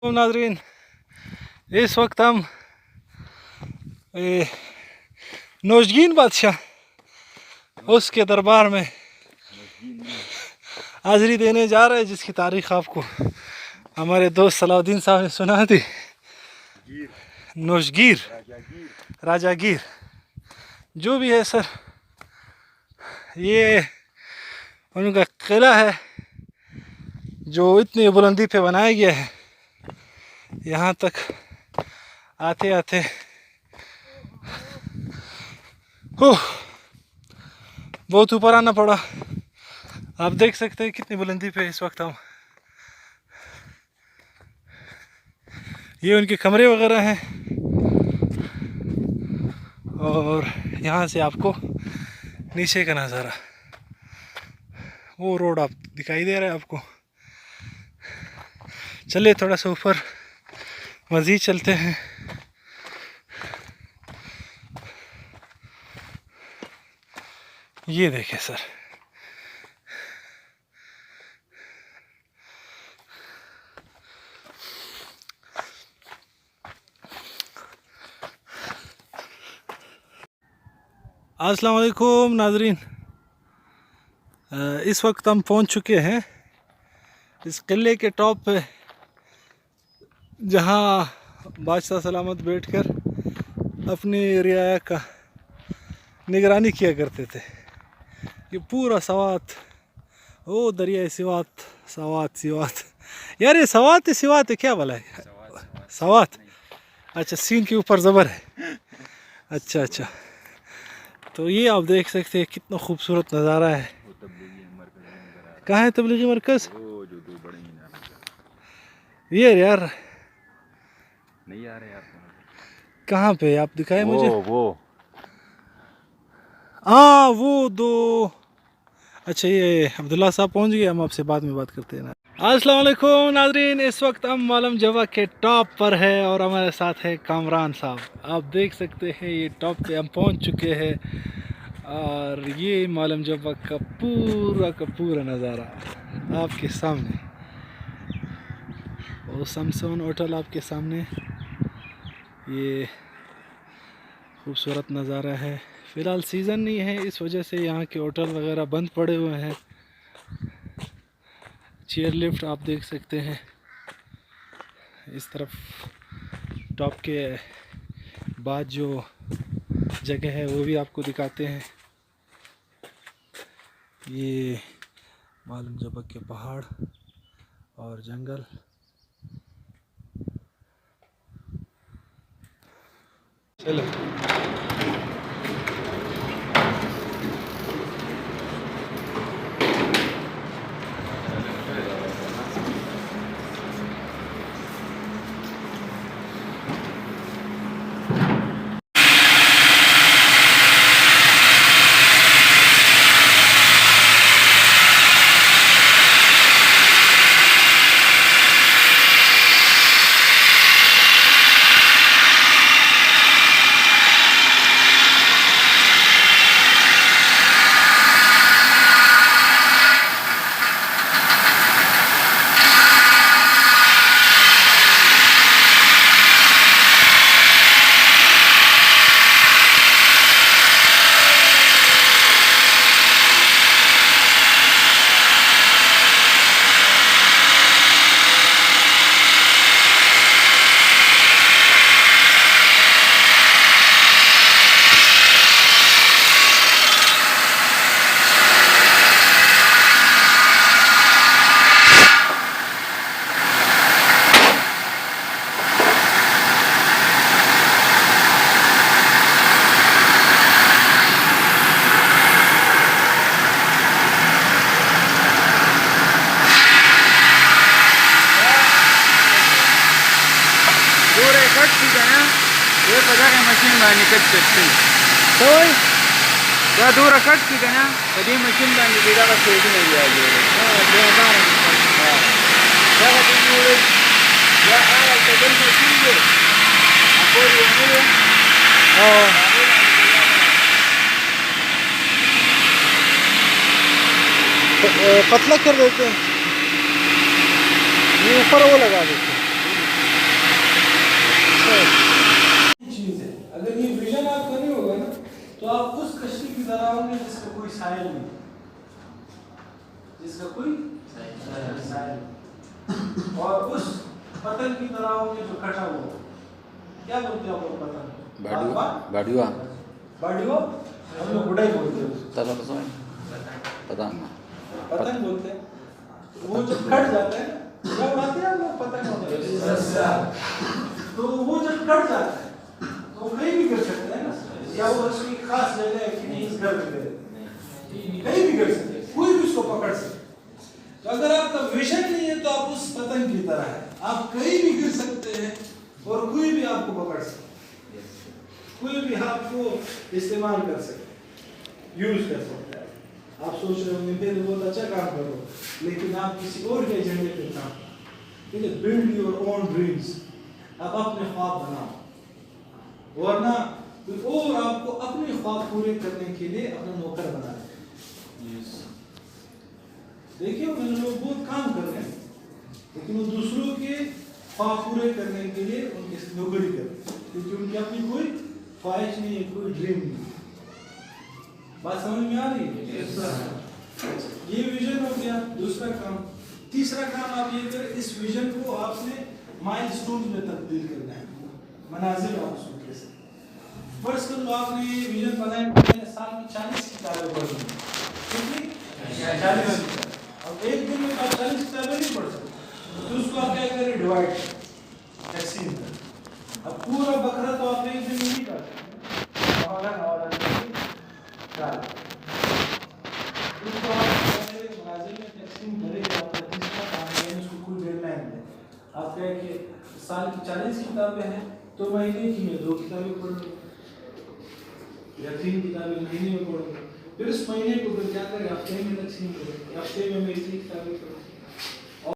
तो नाजरीन, इस वक्त हम नौजगीन बादशाह उसके दरबार में हाज़िरी देने जा रहे हैं, जिसकी तारीख आपको हमारे दोस्त सलाउद्दीन साहब ने सुना थी। नौजगीर राजागीर जो भी है सर, ये उनका किला है जो इतनी बुलंदी पे बनाया गया है। यहाँ तक आते आते बहुत ऊपर आना पड़ा। आप देख सकते हैं कितनी बुलंदी पे इस वक्त हम। ये उनके कमरे वगैरह हैं और यहाँ से आपको नीचे का नज़ारा, वो रोड आप दिखाई दे रहा है आपको। चलिए थोड़ा सा ऊपर मज़ीद चलते हैं। ये देखें सर, अस्सलाम वालेकुम नाजरीन। इस वक्त हम पहुंच चुके हैं इस किले के टॉप पे, जहां बादशाह सलामत बैठकर अपनी रियाया का निगरानी किया करते थे। ये पूरा सवात, ओ दरिया सिवात, सवात सिवात, यार ये सवात है सिवात है क्या वाला है? सवात। अच्छा, सीन के ऊपर ज़बर है। अच्छा अच्छा, तो ये आप देख सकते हैं कितना खूबसूरत नज़ारा है। कहाँ है तबलीगी मरकज़? ये यार नहीं आ रहे यार। कहाँ पे आप दिखाए मुझे? वो हाँ वो दो। अच्छा, ये अब्दुल्ला साहब पहुँच गए, हम आपसे बाद में बात करते हैं ना। अस्सलाम वालेकुम नाजरीन, इस वक्त हम मालम जवा के टॉप पर है और हमारे साथ है कामरान साहब। आप देख सकते हैं ये टॉप पे हम पहुँच चुके हैं और ये मालम जवा का पूरा नज़ारा आपके सामने। और सैमसंग होटल आपके सामने, ये खूबसूरत नज़ारा है। फ़िलहाल सीज़न नहीं है, इस वजह से यहाँ के होटल वगैरह बंद पड़े हुए हैं। चेयर लिफ्ट आप देख सकते हैं। इस तरफ टॉप के बाद जो जगह है वो भी आपको दिखाते हैं। ये मालूम जबा के पहाड़ और जंगल। चलो ये पता है मशीन बांधी कट सकते तो क्या दूर कट की ना कभी मशीन बांधी बिगा का सोच नहीं आ गया या आ तो मशीन दे आपको ये पतला कर देते हैं, ये ऊपर वो लगा देते हैं। तो आप उस कश्ती की तरह होंगे जिसका कोई साहिल नहीं, जिसका कोई साहिल, और उस पतंग की तरह होंगे जो कटा हुआ हो। क्या बोलते हैं आप लोग पतंग? बाड़िवा बाड़ियो, हम लोग गुड़ाई बोलते हैं उसको। पतंग पतंग बोलते हैं। वो जब कट जाता है, जब उड़ाते हैं हम लोग पतंग होता है, तो वो जब कट जाता है तो वो कहीं भी गिर सकते हैं ना, या वो उसकी खास जगह है कि नहीं इस घर में गिरे, कहीं भी गिर सकते हैं, कोई भी उसको पकड़ सकते। तो अगर आपका विजन नहीं है तो आप उस पतंग की तरह है, आप कहीं भी गिर सकते हैं और कोई भी आपको पकड़ सकता है, कोई भी आपको इस्तेमाल कर सकता है, यूज कर सकता है। आप सोच रहे होंगे फिर बहुत अच्छा काम कर रहे हो, लेकिन आप किसी और के एजेंडे पे काम, ठीक है, बिल्ड योर ओन ड्रीम्स, आप अपने ख्वाब बनाओ, वरना कोई और आपको अपने ख्वाब पूरे करने के लिए अपना नौकर बना दे। देखिए मैंने लोग बहुत काम कर रहे हैं, लेकिन वो दूसरों के ख्वाब पूरे करने के लिए उनकी नौकरी कर रहे हैं, क्योंकि उनकी अपनी कोई ख्वाहिश नहीं है, कोई ड्रीम नहीं है। बात समझ में आ रही है? ये विजन हो गया दूसरा काम। तीसरा काम आप ये करें, इस विजन को आपने माइलस्टोन में तब्दील करना है, मनाजिल माकसूद के साथ। फर्स्ट तो आपने ये विजन बनाया, मैंने साल में 40 किताबें पढ़ ली, कितनी? 40 किताबें। अब एक दिन में आप 40 किताबें नहीं पढ़ सकते, तो उसको आप क्या करें, डिवाइड, तकसीम करें। अब पूरा बकरा तो आप एक दिन में नहीं कर सकते, उसको आप मनाजिल में तकसीम करेंगे। आपका तीसरा काम है उसको कोई डेडलाइन है, आप कहें कि साल की 40 किताबें हैं तो महीने की में 2 किताबें पढ़ लो, या 3 किताबें महीने में पढ़ो। फिर उस महीने को फिर क्या करें, हफ्ते में तकसीम करें, हफ्ते में मैं इतनी किताबें पढ़ूँ।